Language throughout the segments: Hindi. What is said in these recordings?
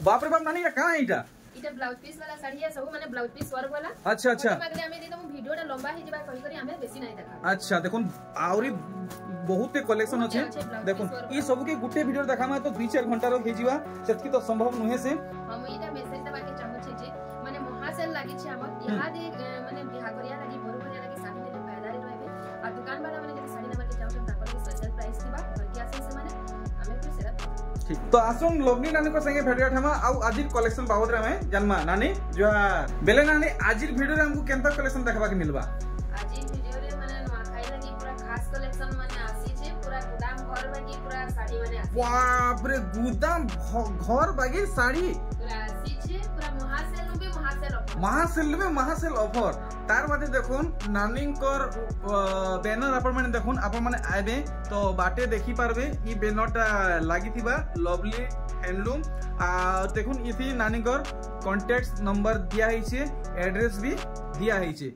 बाप रे बाप नानी का कहां इटा इटा ब्लाउज पीस वाला साड़ी है सब माने ब्लाउज पीस वर्क वाला। अच्छा अच्छा मागले हमें देतो वीडियोटा लंबा ही जेबा कहि करी हमें बेसी नहीं देखा। अच्छा देखुन आउरी बहुत कलेक्शन अच्छे देखुन ई सब के गुटे वीडियो देखामा तो 2-4 घंटा रो हे जीवा सेतकी तो संभव नहे से हम इटा मेसेज दबा के चाहू छे जे माने महासेल लागि छे हम यहा दे माने बिहा करिया लागि बरु करिया लागि साड़ी में फायदा रे रहबे आ दुकान वाला माने जे साड़ी नंबर के चाहू ताकर के स्पेशल प्राइस दिबा घर के आसे से माने हमें फिर सेरा ठीक। तो आसुन लवली नानी को संगे भेटिया ठमा आउ आजिर कलेक्शन बाबत रे हमें जन्मा नानी जो बेले नानी आजिर वीडियो रे हमको केनता कलेक्शन देखबा के मिलबा। आजिर वीडियो रे माने नवाखाई लागि पूरा खास कलेक्शन माने आसी छे पूरा गोदाम घर बागी पूरा साड़ी माने आसी। बाप रे गोदाम घर बागी साड़ी पूरा आसी छे पूरा महासेल में महासेल ऑफर तार बादे देखुन नानींकर बैनर आपण माने देखुन आपण माने आबे तो बाटे देखि पारबे ई बैनरटा लागिथिबा लवली हैंडलूम आ देखुन इथि नानींकर कांटेक्ट नंबर दिया हिचे एड्रेस भी दिया हिचे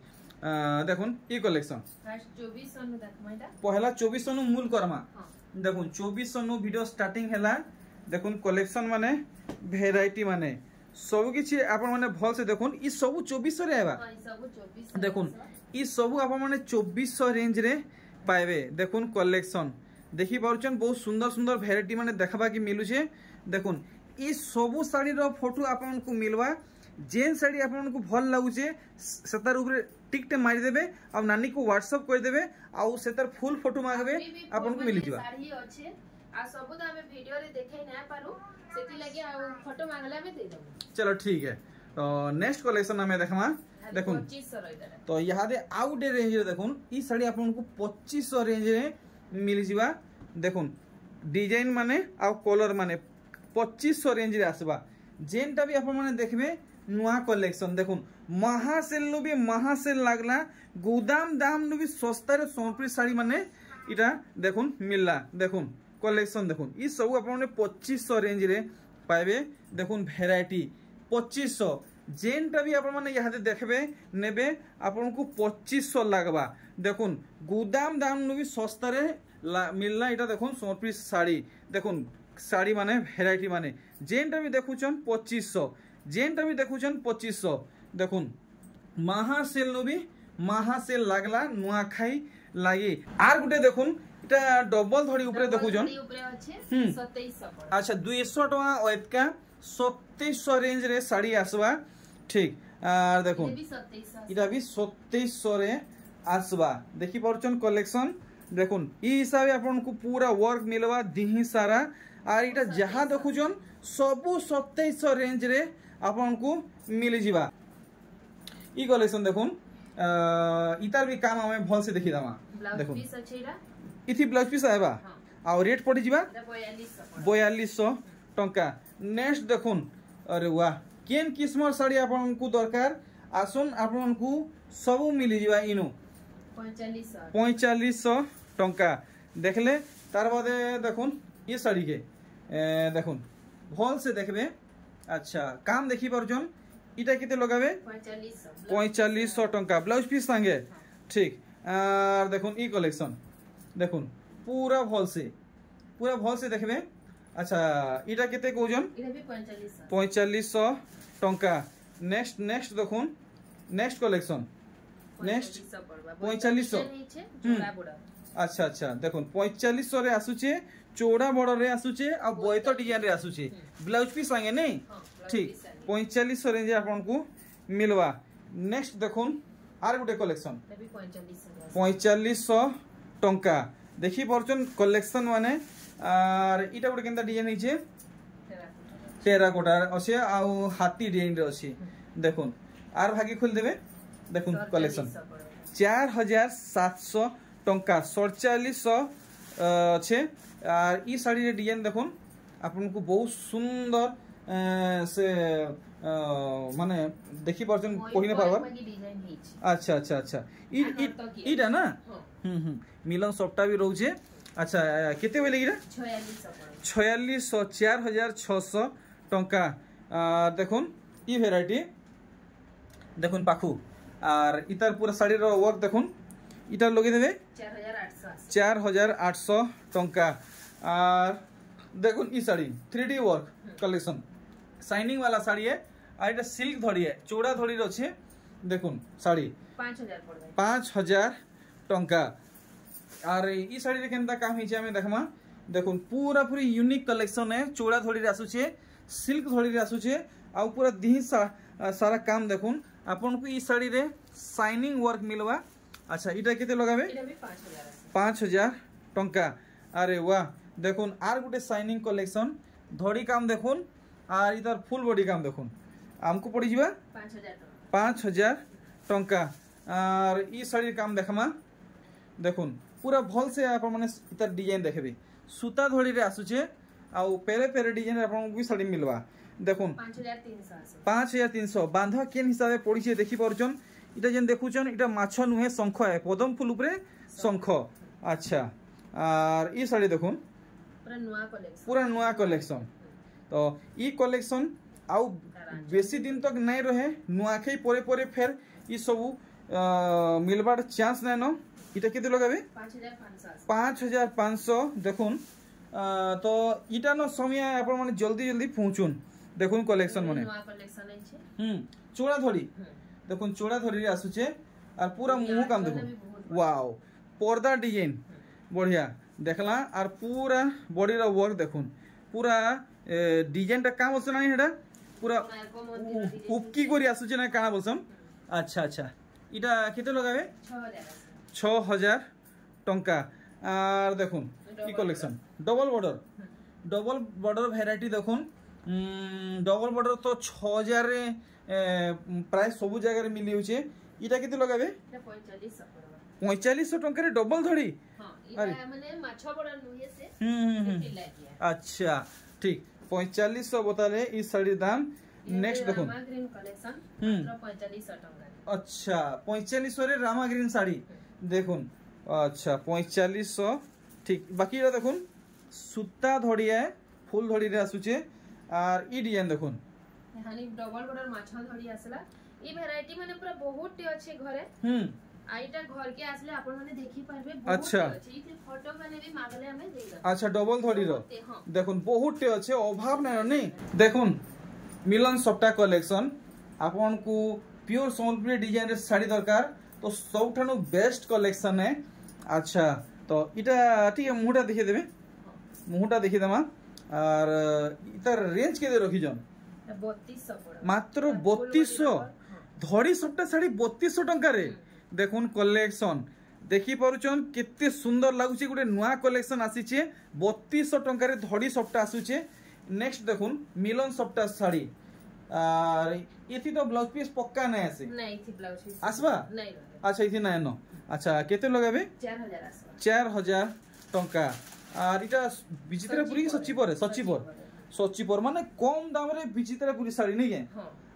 देखुन ई कलेक्शन फर्स्ट 2400 नु देखमाइटा पहला 2400 नु मूल करमा देखुन 2400 नु वीडियो स्टार्टिंग हैला देखुन कलेक्शन माने वेराइटी माने सब किछि आपण माने भल से देखुन ई सब 2400 रे आबा देखुन ई सब आपण माने 2400 रेंज रे पाइबे देखुन कलेक्शन देखि पारुछन बहुत सुंदर सुंदर वेराइटी माने देखबा कि मिलु छे देखुन ई सब साड़ी रो फोटो आपण को मिलवा जेन साड़ी आपण को भल लागु छे सेतार ऊपर टिकटे मारि देबे आ नानी को व्हाट्सएप कर देबे आ सेतार फुल फोटो मांगबे आपण को मिलि जबा साड़ी अच्छे आ सब तो हमें वीडियो रे देखै ना पारू सेति लागि आ फोटो मांगले हमें दे दबो। चलो ठीक है तो नेक्स्ट कलेक्शन हमें देखमा देखुन 2500 रहिदा तो यहाँ दे आउट डे रेंज रे देखुन ई साड़ी आपन को 2500 रेंज रे मिल जिबा देखुन डिजाइन माने आ कलर माने 2500 रेंज रे आसबा जेनटा भी आपन माने देखबे नुआ कलेक्शन देखुन महासेल नु भी महासेल लागला गोदाम दाम नु भी सस्ता रे सोनपुरी साड़ी माने इटा देखुन मिलला देखुन कलेक्शन देखुन ई सब आपन 2500 रेंज रे पाइबे देखुन वेराइटी 2500 जेनटा भी आपण माने यहाँ देखबे नेबे आपण को 2500 लागबा देखुन गोदाम दाम नु भी सस्ता रे मिलला इटा देखुन सोनपुरी साड़ी देखुन साड़ी माने वेराइटी माने जेनटा भी देखुचन 2500 जेनटा भी देखुचन 2500 देखुन महासेल नु भी महासेल लागला नुआखाई लागि आर गुटे देखुन इटा डबल धड़ी ऊपर देखुचन ऊपर अछि 2700 अच्छा 200 टका ओतका 2700 रेंज रे साड़ी आसबा ठीक आर देखुन इटा भी 2700 रे आसबा देखि परचन कलेक्शन देखुन ई हिसाबे आपन को पूरा वर्क मिलवा दिही सारा आर इटा जहां देखुचन सबु 2700 रेंज रे आपन को मिल जिबा ई कलेक्शन देखुन इतार भी काम हमें भल से देखि दामा देखुन पीस अछि रा इथि ब्लाउज पीस आबा आ रेट पड़ी जिबा 4200 टंका नेक्स्ट देखुन अरे वाह केन किस्मर साड़ी आपन को दरकार आसुन आपन को सब मिली जिबा इनु 4500 टंका देखले तार बादे देखुन ये साड़ी के देखुन भल से देखबे अच्छा काम देखि परजन इटा केते लगाबे 4500 टंका ब्लाउज पीस संगे ठीक आर देखुन ई कलेक्शन देखुन पूरा भल से देखबे अच्छा इटा केते कोजन इटा भी 4500 टंका नेक्स्ट देखुन नेक्स्ट कलेक्शन नेक्स्ट 4500 अच्छा अच्छा देखुन 4500 रे आसुचे चौड़ा बड़ रे आसुचे आ बोयतो डिजाइन रे आसुचे ब्लाउज पीस संगे नहीं ठीक 4500 रेंज आपन को मिलवा नेक्स्ट देखुन आर गुटे कलेक्शन 4500 टंका देखि परचन कलेक्शन माने आर इटा गुटे केनता डिजाइन हिचे टेराकोटा अछि आ हाथी डिजाइन रे अछि देखुन आर भागी खोल देबे देखुन कलेक्शन 4700 टंका 4700 छे आर ई साड़ी रे डिजाइन देखुन आपन को बहुत सुंदर से माने देखि परचन कोहि न पावर अच्छा अच्छा अच्छा इटा ना मिलन सप्ताह भी रहउछे अच्छा केते बेले गिरा 4600 4600 टंका देखुन ई वेराइटी देखुन पाखु आर इतार पूरा साड़ी रो वर्क देखुन इतार लगे देबे 4800 टंका आर देखुन ई sari 3D work collection shining वाला शाड़ी है और ये सिल्क धड़ी है चौड़ा धड़ी अच्छे देखुन शाड़ी 5000 टंका और ई शाड़ी रे केनता काम हिचे हमें देखमा देखुन पूरा पूरी यूनिक कलेक्शन है चौड़ा धड़ी रे आसुचे सिल्क धड़ी रे आसुचे आ पूरा दिही सारा काम देखुन आपन को ई शाड़ी रे शाइनिंग वर्क मिलवा अच्छा इटा केते लगाबे इटा भी 5000 टंका अरे वाह देखुन आर गुटे शाइनिंग कलेक्शन धड़ी काम देखुन और इधर फुल बॉडी काम देखुन हमको पड़ी जीवा 5000 टंका और ई शाड़ी काम देखमा देखुन पूरा भल से आप माने इधर डिजाइन देखबे सूता धड़ी रे आसुचे आ पेरे पेरे डिजाइन आपन को भी शाड़ी मिलवा देखुन 5300 बांध केन हिसाब पड़ी छे देखि परछन इटा जेन देखुछन इटा माछ नुहे शंख है पदम फूल ऊपर शंख अच्छा और ई शाड़ी देखुन पूरा नुआ कलेक्शन तो ई कलेक्शन आउ बेसी दिन तक नहीं रहे नुआखई परे परे फेर ई सब मिलबार चांस नै न इटा केते लगाबे 5500 देखुन तो इटा न समय आपण माने जल्दी जल्दी पहुंचुन देखुन कलेक्शन माने चोड़ा धड़ी देखुन चोड़ा धड़ी रे आसुचे और पूरा मुंह काम देखुन वाओ पर्दा डिजाइन बढ़िया देखला और पूरा बॉडी रा वर्क देखुन पूरा डिजाइन टा काम बोलसन नहीं हेडा पूरा उपकी करी आसुचे ना काना बोलसन अच्छा अच्छा इटा केते लगाबे 6000 टंका और देखुन ई कलेक्शन डबल बॉर्डर वैरायटी देखुन डबल बॉर्डर तो 6000 रे प्राय सब जगह रे मिली होचे इटा केते लगाबे 4500 टंका रे डबल धड़ी अरे माने माछा बड़ा नुहे से अच्छा ठीक 4500 बताले इस साड़ी दाम नेक्स्ट देखो रामा ग्रीन कलेक्शन मात्र 4500 टंका अच्छा 4500 रे रामा ग्रीन साड़ी देखुन अच्छा 4500 ठीक बाकी रा देखुन सूता धड़ी है फुल धड़ी रे आसुचे और ई डिजाइन देखुन हानि डबल बॉर्डर माछा धड़ी आसला ई वैरायटी माने पूरा बहुत टे अच्छे घरे आइटा घर के आसले आपण माने देखि पारबे बहुत अच्छा अच्छे ई फोटो माने भी मागले हमें देगा अच्छा डबल धड़ी रो देखुन बहुत टे अच्छे अभाव नै देखुन मिलन सप्ता कलेक्शन आपन को प्योर सोनपुरी डिजाइन रे साड़ी दरकार तो सबठानु बेस्ट कलेक्शन है अच्छा तो इटा ठीक है मुहटा देखि देबे मुहटा देखि देमा और इतर रेंज के दे रखी जन 3200 मात्र 3200 धड़ी सबटा साड़ी 3200 टंका रे देखुन कलेक्शन देखि पारुचन केते सुंदर लागुचे गुटे नुआ कलेक्शन आसीचे 3200 टंका रे धड़ी सबटा आसुचे नेक्स्ट देखुन मिलन सबटा साड़ी और इथि तो ब्लाउज पीस पक्का नै आसे नहीं थी ब्लाउज पीस आसबा नहीं अच्छा इथि नै न अच्छा केते लगाबे 4000 आसबा 4000 टंका और इटा विचित्रपुरी सच्चीपर माने कम दाम रे विचित्रपुरी साड़ी नहीं है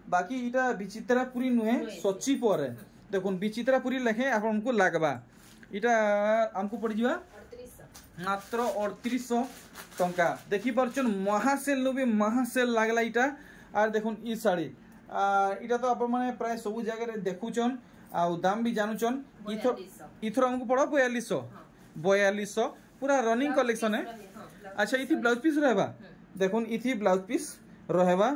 बाकी इटा विचित्रपुरी नुहे सच्चीपर है देखुन विचित्रपुरी लेखे आपको लागबा इटा हमको पड़ जावा मात्र 3800 टंका देखि परछन महासेल नु भी महासेल लागला इटा और देखुन ई साड़ी इटा तो आप माने प्राय सब जगह रे देखुचन आ दाम भी जानुचन इथर हमको पड़ा 4200 पूरा रनिंग कलेक्शन है अच्छा इथि ब्लाउज पीस रहबा देखुन इथि ब्लाउज पीस रहबा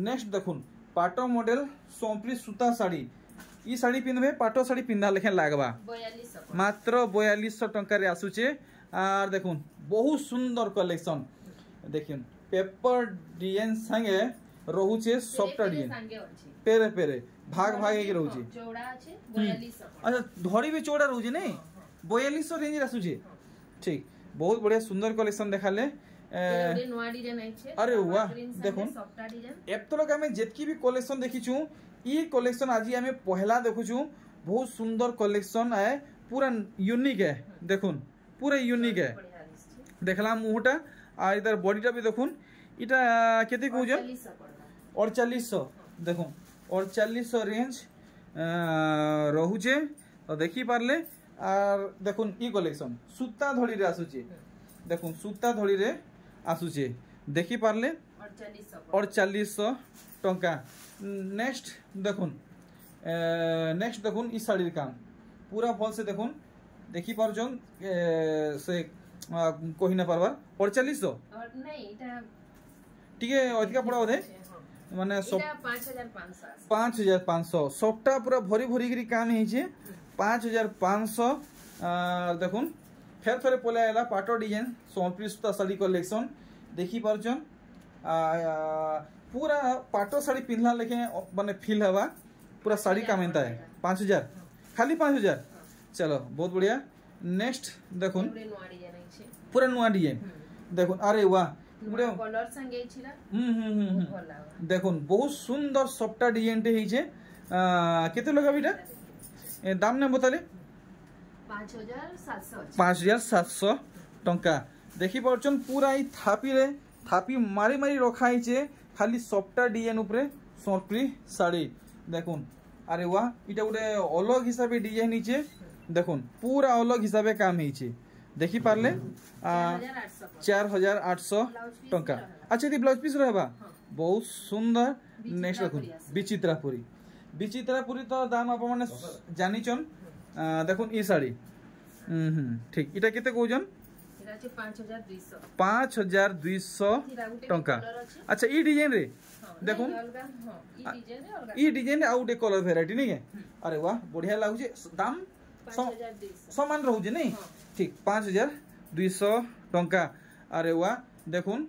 नेक्स्ट देखुन पाटो मॉडल सोंपरी सूता साड़ी ई साड़ी पिनबे पाटो साड़ी पिंदा लेखे लागबा 4200 मात्र 4200 टंका रे आसुचे और देखुन बहुत सुंदर कलेक्शन देखिन पेपर डिजाइन संगे रहुचे सॉफ्ट डिजाइन पेरे पेरे भाग भाग के रहुचे चौड़ा আছে 4200 अच्छा धड़ी भी चौड़ा रहुचे नहीं 4200 रेंज आसुचे ठीक बहुत बढ़िया सुंदर कलेक्शन देखाले अरे वाह देखुन एतलक आमे जेतकी भी कलेक्शन देखिछु ई कलेक्शन आज आमे पहला देखुछु बहुत सुंदर कलेक्शन है पूरा यूनिक है देखुन पूरा यूनिक है देखला मुहटा आ इधर बॉडीटा भी देखुन इटा केते कहू 4800 देखुन 4800 रेंज रहुचे तो देखि पारले और देखुन ई कलेक्शन सूता धड़ी रे आसुचे देखुन सूता धड़ी रे आसुचे देखि पारले 4800 टंका नेक्स्ट देखुन ई साड़ी काम पूरा भल से देखुन देखि पारजन से कहि ना पारबार 4800 नहीं इटा ठीक है अधिका पड़ा बोधे माने सब इला 5500 5500 सबटा पूरा भरी भरी करी काम हेचे 5500 देखुन फेर थरे पले आला पाटो डिजाइन सोनप्री सूता साड़ी कलेक्शन देखि परछन पूरा पाटो साड़ी पिनला लेके माने फील हवा पूरा साड़ी काम एंता है 5000 खाली 5000 चलो बहुत बढ़िया नेक्स्ट देखुन पूरा नुआ डिजाइन देखुन अरे वाह गुडे कलर संगे छिला देखुन बहुत सुंदर सबटा डिजाइन टे हेचे केते लगा बिटा दाम ने बताले 5700 टंका देखि परछन पूरा ई थापी मारी मारी रखा हेचे खाली सबटा डिजाइन ऊपर सोनप्री साड़ी देखुन अरे वाह इटा गुटे अलग हिसाब डिजाइन हिचे देखुन पूरा अलग हिसाब काम हिचे देखि पारले 4800 टंका अच्छा ये ब्लाउज पीस रहबा बहुत सुंदर नेक्स्ट देखुन विचित्रापुरी तो दाम आप माने जानी चन देखुन ई साड़ी ठीक इटा केते कहउजन इरा छै 5200 5200 टंका अच्छा ई डिजाइन रे देखुन ई डिजाइन आउ डे कलर वेराइटी नहीं है अरे वाह बढ़िया लागु छे दाम समान रहउ जे नहीं ठीक 5200 टंका अरे वाह देखुन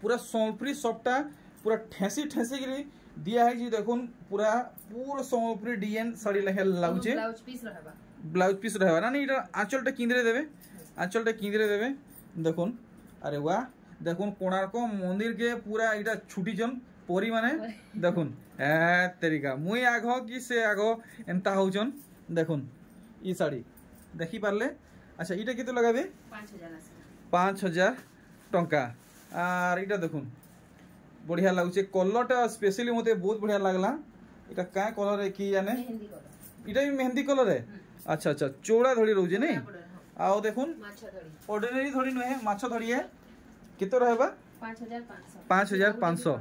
पूरा सोनप्री सबटा पूरा ठेसी गिरी दिया है जी देखुन पूरा सोनप्री डिजाइन साड़ी लहे लागु छे ब्लाउज पीस रहबा ना नहीं आंचलटा किंदरे देबे देखुन अरे वाह देखुन कोणार्क मंदिर के पूरा इटा छुटी जन परी माने देखुन ए तरीका मुई आगो कि से आगो एंता होजन देखुन ई साड़ी देखि पारले अच्छा इटा केते लगाबे 5000 टंका आर इटा देखुन बढ़िया लागुचे कलरटा स्पेशली मते बहुत बढ़िया लागला इटा का कलर है कि जाने इटा भी मेहंदी कलर है अच्छा चौड़ा धड़ी रहउजे नहीं आओ देखुन ऑर्डिनरी धड़ी नहे माछो धड़ी है केतो रहबा 5500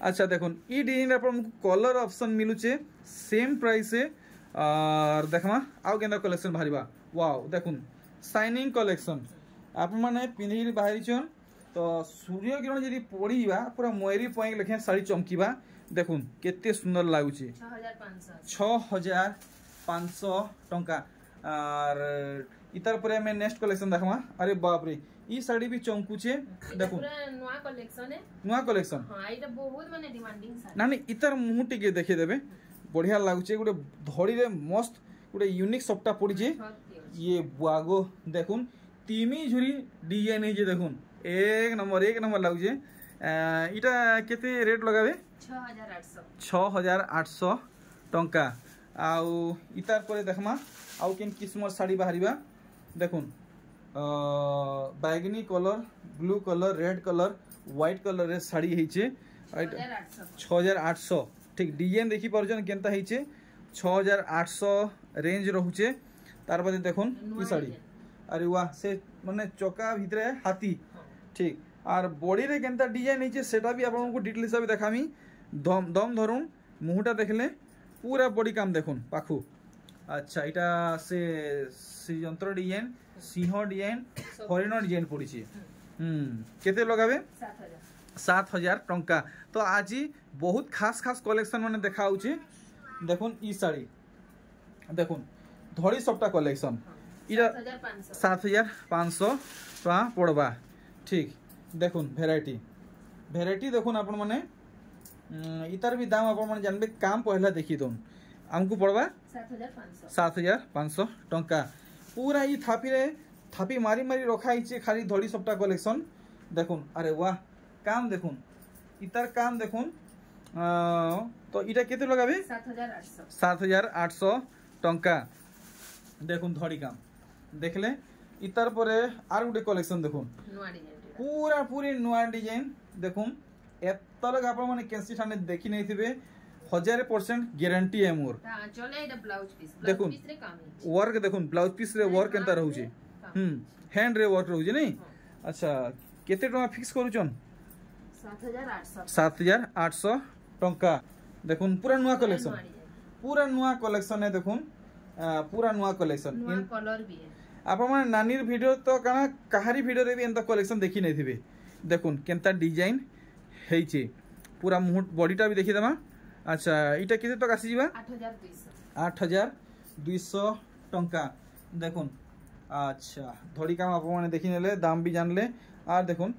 अच्छा देखुन ई डिजाइन अपन कलर ऑप्शन मिलुचे सेम प्राइस है और देखमा आउ केना कलेक्शन भारीबा वाओ देखुन शाइनिंग कलेक्शन आप माने पिंधी बाहरी छन तो सूर्य किरण जदी पड़ीबा पूरा मोयरी पॉइंट लेखे साड़ी चमकीबा देखुन केते सुंदर लागुचे 6500 टंका और इतर पर मैं नेक्स्ट कलेक्शन देखमा अरे बाप रे ई साड़ी भी चमकुचे देखुन पूरा नुआ कलेक्शन हां एटा बहुत माने डिमांडिंग साड़ी ना नहीं इतर मुंह टिके देखे देबे बढ़िया लागुचे गुटे धड़ी रे मस्त गुटे यूनिक सबटा पड़ी जे ये बागो देखुन तीमी झुरी डिजाइन है जे देखुन एक नंबर लागुचे इटा केते रेट लगाबे 6800 टंका आउ इतार पर देखमा आउ केन किस्मर साड़ी बाहरीबा देखुन बैगनी colour blue colour red colour white colour रे साड़ी हेचे 6800 ठीक डिजाइन देखि परजन केनता हेचे 6800 रेंज रहउचे तार बाद देखुन ई साड़ी अरे वाह से माने चोका भितरे हाथी ठीक और बॉडी रे केनता डिजाइन हेचे सेटा भी आपन को डिटेल हिसाब देखामी दम धरुन मुहटा देखले पूरा बॉडी काम देखुन पाखु अच्छा इटा से यंत्र डिजाइन सिंह डिजाइन हरिण डिजाइन पड़ी छे केते लगाबे 7000 टंका तो आज बहुत खास कलेक्शन माने देखाउचे देखुन ई साड़ी देखुन धड़ी सबटा कलेक्शन इरा 7500 टका पड़बा ठीक देखुन वेराइटी देखुन आपण माने इतार भी दाम आपण माने जानबे काम पहला देखि दोन हमको पड़बा 7500 टंका पूरा ई थापी मारी रखा हिचे खाली धड़ी सबटा कलेक्शन देखुन अरे वाह काम देखुन इतार काम देखुन तो इटा केते लगाबे 7800 टंका देखुन धड़ी काम देखले इतार परे आर गुटे कलेक्शन देखुन पूरी नुआ डिजाइन देखुन एतलक आपण माने केंसी ठाने देखि नै थिबे 1000% गारंटी है मोर चले एटा ब्लाउज पीस रे काम है वर्क देखुन ब्लाउज पीस रे वर्क केनता रहउचे हैंड रे वर्क रहउचे नहीं अच्छा केते टका फिक्स करूचन 7800 टंका देखुन पूरा नुआ कलेक्शन है देखुन पूरा नुआ कलेक्शन नुआ कलर भी है आप माने नानीर वीडियो तो काना कहारी वीडियो रे भी एंता कलेक्शन देखि नै थिबे देखुन केनता डिजाइन हेइचे पूरा मुहूर्त बॉडीटा भी देखिदेमा। अच्छा इटा केते तक आसी जीवा 8200 टंका देखुन। अच्छा धड़ी काम आप मैंने देखी नेले दाम भी जानले। आर देखुन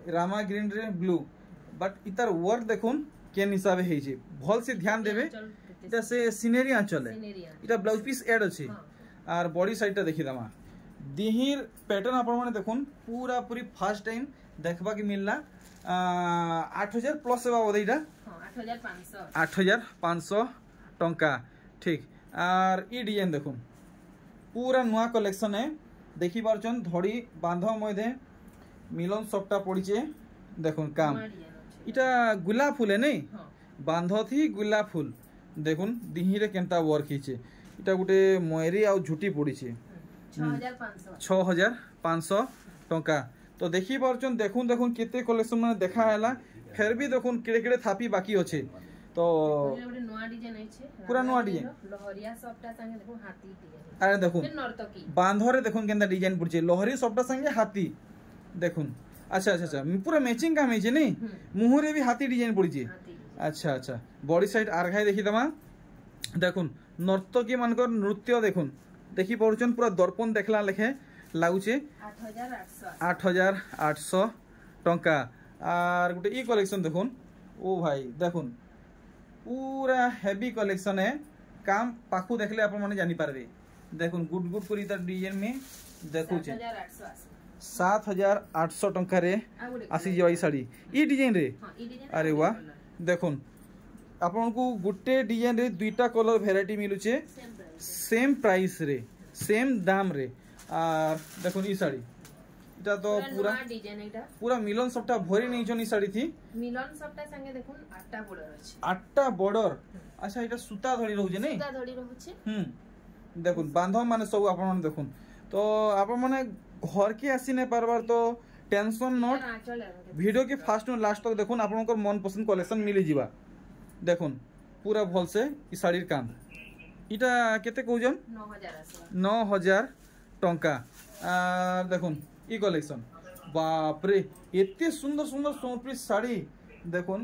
रामा ग्रीन रे ब्लू बट इतार वर्क देखुन केन हिसाब हे जे भल से ध्यान देबे। इटा से सिनेरी आंचल है इटा ब्लाउज पीस ऐड अछि। आर बॉडी साइडटा देखि दमा दिहिर पैटर्न आप मैंने देखुन पूरा पूरी फर्स्ट टाइम देखबा के मिलला 8000 प्लस सेवा बोधे इटा 8500 टंका ठीक। आर ई डिजाइन देखुन पूरा नुआ कलेक्शन है देखि पारछन धड़ी बांध मधे मिलन सबटा पड़ीचे देखुन काम इटा गुलाब फूल है नहीं बांध थी गुलाब फूल देखुन दिहिरे केनता वर्क हिचे इटा गुटे मयरी आ झुटी पड़ीचे 6500 टंका। तो देखि पारछन देखुन देखुन केते कलेक्शन माने देखा हैला फिर भी देखुन केड़े केड़े थापी बाकी अच्छे। तो पूरा नुआ डिजाइन लहरिया सबटा संगे देखो हाथी डिजाइन अरे देखुन बांधरे देखुन केनता डिजाइन पड़चे लहरी सबटा संगे हाथी देखुन। अच्छा अच्छा अच्छा पूरा मैचिंग काम है नहीं मुहरे भी हाथी डिजाइन पड़चे। अच्छा अच्छा बॉडी साइड आरघाई देखी दमा देखुन नर्तकी मानकर नृत्य देखुन देखी पारुचन पूरा दर्पण देखला लेखे लागुचे 8800 टंका। आर गुटे ई कलेक्शन देखुन ओ भाई देखुन पूरा हेवी कलेक्शन है काम पाखु देखले आप माने जानी पारबे देखुन गुड गुड करी तार डिजाइन में देखुचे 7800 टंका रे आसी जई साड़ी ई डिजाइन रे। अरे वाह देखुन आपन को गुटे डिजाइन रे दुईटा कलर वेराइटी मिलुचे सेम प्राइस रे सेम दाम रे। आर देखुन ई साड़ी इटा तो पूरा मिलन सबटा भरी नहीं छन ई साड़ी थी मिलन सबटा संगे देखुन 8टा बॉर्डर अछि 8टा बॉर्डर। अच्छा इटा सूता धड़ी रहउजे नहीं सूता धड़ी रहउचे देखुन बांधव माने सब आपन देखुन। तो आप माने घर के आसी नहीं पारबार तो टेंशन नॉट वीडियो के फास्ट और लास्ट तक देखुन आपनकर मन पसंद कलेक्शन मिली जीवा देखुन पूरा भल से ई साड़ी काम इटा केते कहउजन 9000 टंका। देखुन ई कलेक्शन बाप रे एते सुंदर सुंदर सोनप्री साड़ी देखुन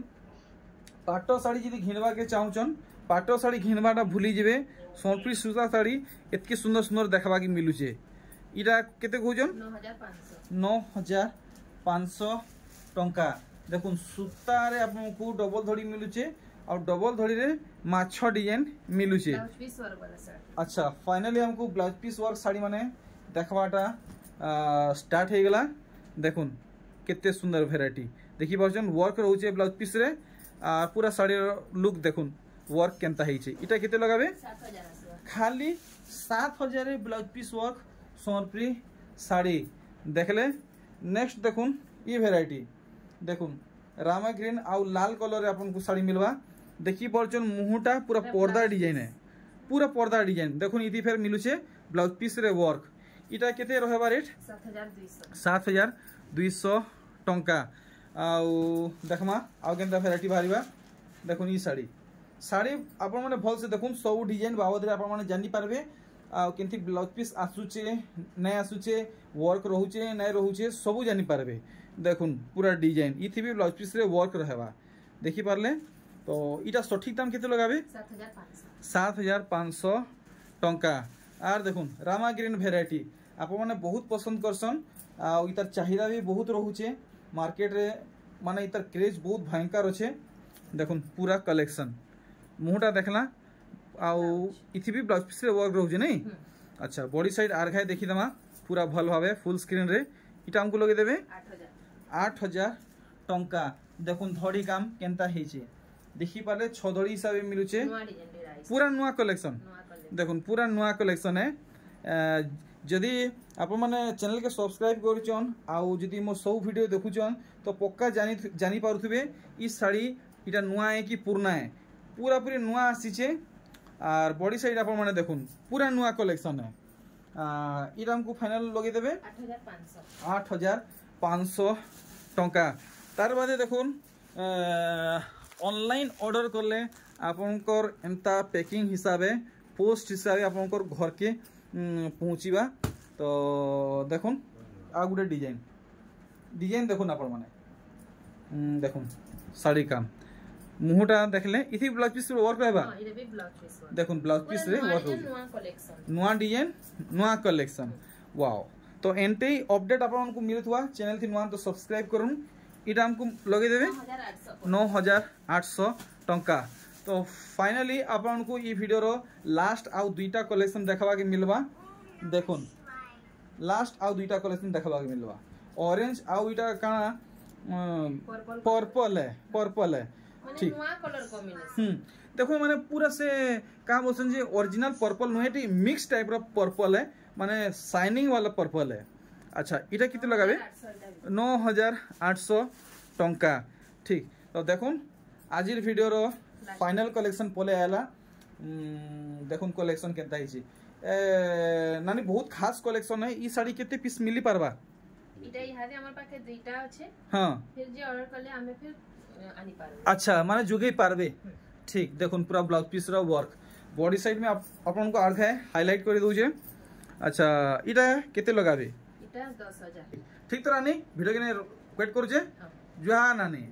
पाट साड़ी जदि घिनवा के चाहूचन पाट साड़ी घिनवाटा भूली जेबे सोनप्री सूता साड़ी एतके सुंदर सुंदर देखबा के मिलुचे। इटा केते कहउजन 9500 टंका देखुन सूता रे आपको डबल धड़ी मिलुचे और डबल धड़ी रे माछ डिजाइन मिलुचे। अच्छा फाइनली हमको ब्लाउज पीस वर्क साड़ी माने देखवाटा स्टार्ट हो गला देखुन केते सुंदर वेराइटी देखि पाछन वर्क रहउचे ब्लाउज पीस रे आ पूरा साड़ी लुक देखुन वर्क केनता हेइचे इटा केते लगाबे 7000 खाली 7000 रे ब्लाउज पीस वर्क सोनप्री साड़ी देखले। नेक्स्ट देखुन ये वेराइटी देखुन रामा ग्रीन आउ लाल कलर रे आपन को साड़ी मिलवा देखि पाछन मुहुटा पूरा पर्दा डिजाइन है पूरा पर्दा डिजाइन देखुन इति फेर मिलुचे ब्लाउज पीस रे वर्क इटा केते रहबा रेट 7200 टंका। आउ देखमा आउ केनता वेराइटी बाहरिबा देखुन ई साड़ी साड़ी आपण माने भल से देखुन सब डिजाइन बाबद रे आपण माने जानि पारबे आ केनथि ब्लाउज पीस आसुचे नै आसुचे वर्क रहउचे नै रहउचे सब जानि पारबे देखुन पूरा डिजाइन इथि भी ब्लाउज पीस रे वर्क रहबा देखि पारले। तो इटा सठिक दाम केते लगाबे 7500 टंका। आर देखुन रामा ग्रीन वेराइटी आप माने बहुत पसंद करसन आ इतार चाहिदा भी बहुत रहउचे मार्केट रे माने इतार क्रेज बहुत भयंकर अच्छे देखुन पूरा कलेक्शन मुहटा देखला आउ इथि भी ब्लाउज पीस रे वर्क रहउचे नहीं। अच्छा बॉडी साइड आरघाय देखि दमा पूरा भल भाबे फुल स्क्रीन रे इटा हमको लगे देबे 8000 टंका देखुन धड़ी काम केनता हेचे देखि पाले छदड़ी हिसाब मिलुचे पूरा नुआ कलेक्शन देखुन पूरा नुआ कलेक्शन है। जदि आप माने चैनल के सब्सक्राइब करछन आउ जदि मो सब वीडियो देखुछन तो पक्का जानी पारुथबे ई साड़ी इटा नुआ है कि पुराना है पूरा पूरी नुआ आसीचे। आर बॉडी साइड आप माने देखुन पूरा नुआ कलेक्शन है इटा हमको फाइनल लगे देबे 8500 टंका। तार बादे देखुन ऑनलाइन ऑर्डर करले आपनकर एंता पैकिंग हिसाबे पोस्ट हिसाबे आपनकर घर के पहुँचीबा। तो देखुन आ गुटे डिजाइन देखुन आपण माने देखुन साड़ी काम मुहटा देखले इथि ब्लाउज पीस वर्क रहबा हां इरे भी ब्लाउज पीस देखुन ब्लाउज पीस रे वर्क नवा कलेक्शन नुआ डिजाइन नुआ कलेक्शन वाओ तो एंते अपडेट आपन को मिलथुवा चैनल थी नुआ तो सब्सक्राइब करन इटा हमको लगे देबे 9800 टंका। तो फाइनली आपन को ई वीडियो रो लास्ट आउ दुईटा कलेक्शन देखबा के मिलबा देखुन लास्ट आउ दुईटा कलेक्शन देखबा के मिलबा ऑरेंज आउ इटा काना पर्पल है ठीक नवा कलर कॉम्बिनेशन देखो माने पूरा से का बोलसन जे ओरिजिनल पर्पल नहे मिक्स टाइप रो पर्पल है माने शाइनिंग वाला पर्पल है। अच्छा इटा किते लगाबे 9800 टंका ठीक। तो देखुन आजिर वीडियो रो फाइनल कलेक्शन पले आला देखुन कलेक्शन केता हिची नानी बहुत खास कलेक्शन है। ई साड़ी केते पीस मिली परबा इटा इहादे हमर पाखे दुईटा আছে हां फिर जे ऑर्डर करले हमें फिर आनी पारबे। अच्छा माने जुगे पारबे ठीक। देखुन पूरा ब्लाउज पीस रो वर्क बॉडी साइड में आपन को अर्थ है हाईलाइट कर दउ जे। अच्छा इटा केते लगाबे इटा 10000 ठीक। तो रानी वीडियो के वेट करू जे जुहा नानी।